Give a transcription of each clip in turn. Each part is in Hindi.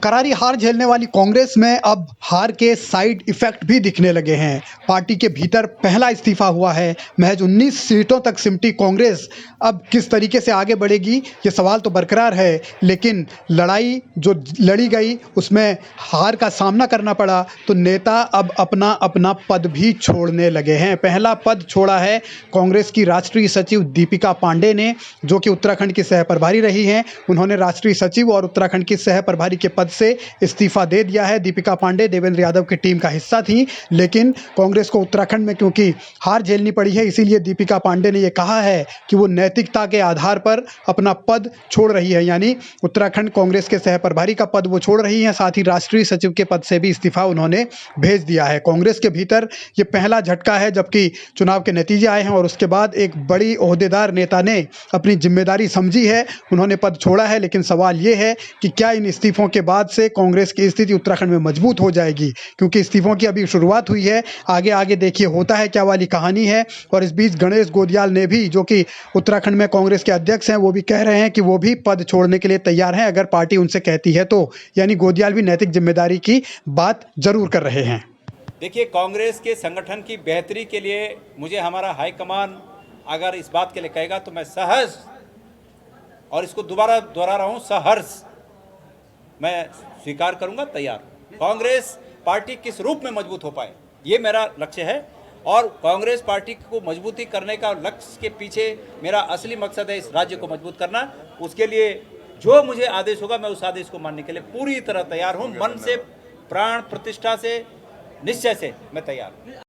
करारी हार झेलने वाली कांग्रेस में अब हार के साइड इफेक्ट भी दिखने लगे हैं। पार्टी के भीतर पहला इस्तीफा हुआ है। महज 19 सीटों तक सिमटी कांग्रेस अब किस तरीके से आगे बढ़ेगी, ये सवाल तो बरकरार है, लेकिन लड़ाई जो लड़ी गई उसमें हार का सामना करना पड़ा, तो नेता अब अपना अपना पद भी छोड़ने लगे हैं। पहला पद छोड़ा है कांग्रेस की राष्ट्रीय सचिव दीपिका पांडे ने, जो कि उत्तराखंड की सह प्रभारी रही हैं। उन्होंने राष्ट्रीय सचिव और उत्तराखंड की सह प्रभारी के पद से इस्तीफा दे दिया है। दीपिका पांडे देवेंद्र यादव की टीम का हिस्सा थी, लेकिन कांग्रेस को उत्तराखंड में क्योंकि हार झेलनी पड़ी है, इसीलिए दीपिका पांडे ने यह कहा है कि वो नैतिकता के आधार पर अपना पद छोड़ रही है। यानी उत्तराखंड कांग्रेस के सह प्रभारी का पद वो छोड़ रही हैं, साथ ही राष्ट्रीय सचिव के पद से भी इस्तीफा उन्होंने भेज दिया है। कांग्रेस के भीतर ये पहला झटका है, जबकि चुनाव के नतीजे आए हैं और उसके बाद एक बड़ी ओहदेदार नेता ने अपनी जिम्मेदारी समझी है, उन्होंने पद छोड़ा है। लेकिन सवाल ये है कि क्या इन इस्तीफों के बाद से कांग्रेस की स्थिति उत्तराखंड में मजबूत हो जाएगी, क्योंकि इस्तीफों की अभी शुरुआत हुई है। आगे आगे देखिए होता है क्या वाली कहानी है। और इस बीच गणेश गोदियाल ने भी, जो कि उत्तराखंड में कांग्रेस के अध्यक्ष हैं, वो भी कह रहे हैं कि वो भी पद छोड़ने के लिए तैयार हैं अगर पार्टी उनसे कहती है तो। यानी गोदियाल भी नैतिक जिम्मेदारी की बात जरूर कर रहे हैं। देखिए, कांग्रेस के संगठन की बेहतरी के लिए मुझे हमारा हाईकमान अगर इस बात के लिए कहेगा तो मैं सहर्ष, और इसको दोबारा दोहरा रहा हूं, सहर्ष मैं स्वीकार करूंगा, तैयार। कांग्रेस पार्टी किस रूप में मजबूत हो पाए, ये मेरा लक्ष्य है। और कांग्रेस पार्टी को मजबूती करने का लक्ष्य के पीछे मेरा असली मकसद है इस राज्य को मजबूत करना। उसके लिए जो मुझे आदेश होगा मैं उस आदेश को मानने के लिए पूरी तरह तैयार हूं। मन से, प्राण प्रतिष्ठा से, निश्चय से मैं तैयार हूं।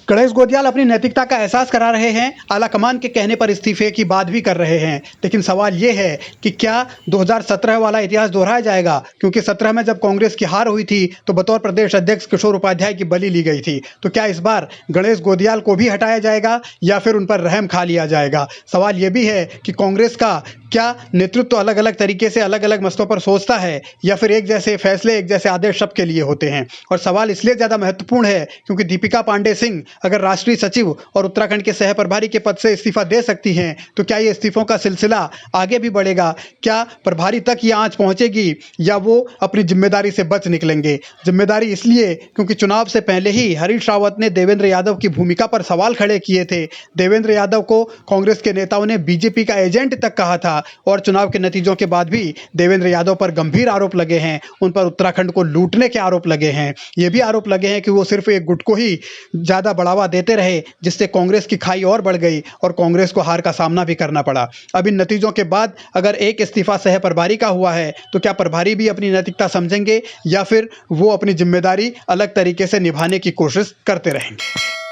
गणेश गोदियाल अपनी नैतिकता का एहसास करा रहे हैं, आला कमान के कहने पर इस्तीफे की बात भी कर रहे हैं। लेकिन सवाल ये है कि क्या 2017 वाला इतिहास दोहराया जाएगा, क्योंकि 17 में जब कांग्रेस की हार हुई थी तो बतौर प्रदेश अध्यक्ष किशोर उपाध्याय की बलि ली गई थी। तो क्या इस बार गणेश गोदियाल को भी हटाया जाएगा या फिर उन पर रहम खा लिया जाएगा? सवाल ये भी है कि कांग्रेस का क्या नेतृत्व तो अलग अलग तरीके से अलग अलग मसलों पर सोचता है, या फिर एक जैसे फैसले, एक जैसे आदेश सबके लिए होते हैं? और सवाल इसलिए ज़्यादा महत्वपूर्ण है क्योंकि दीपिका पांडे सिंह अगर राष्ट्रीय सचिव और उत्तराखंड के सह प्रभारी के पद से इस्तीफा दे सकती हैं, तो क्या ये इस्तीफों का सिलसिला आगे भी बढ़ेगा? क्या प्रभारी तक ये आंच पहुंचेगी या वो अपनी जिम्मेदारी से बच निकलेंगे? जिम्मेदारी इसलिए क्योंकि चुनाव से पहले ही हरीश रावत ने देवेंद्र यादव की भूमिका पर सवाल खड़े किए थे। देवेंद्र यादव को कांग्रेस के नेताओं ने बीजेपी का एजेंट तक कहा था, और चुनाव के नतीजों के बाद भी देवेंद्र यादव पर गंभीर आरोप लगे हैं। उन पर उत्तराखंड को लूटने के आरोप लगे हैं। ये भी आरोप लगे हैं कि वो सिर्फ एक गुट को ही ज़्यादा बढ़ावा देते रहे, जिससे कांग्रेस की खाई और बढ़ गई और कांग्रेस को हार का सामना भी करना पड़ा। अब इन नतीजों के बाद अगर एक इस्तीफा सह प्रभारी का हुआ है, तो क्या प्रभारी भी अपनी नैतिकता समझेंगे या फिर वो अपनी जिम्मेदारी अलग तरीके से निभाने की कोशिश करते रहेंगे?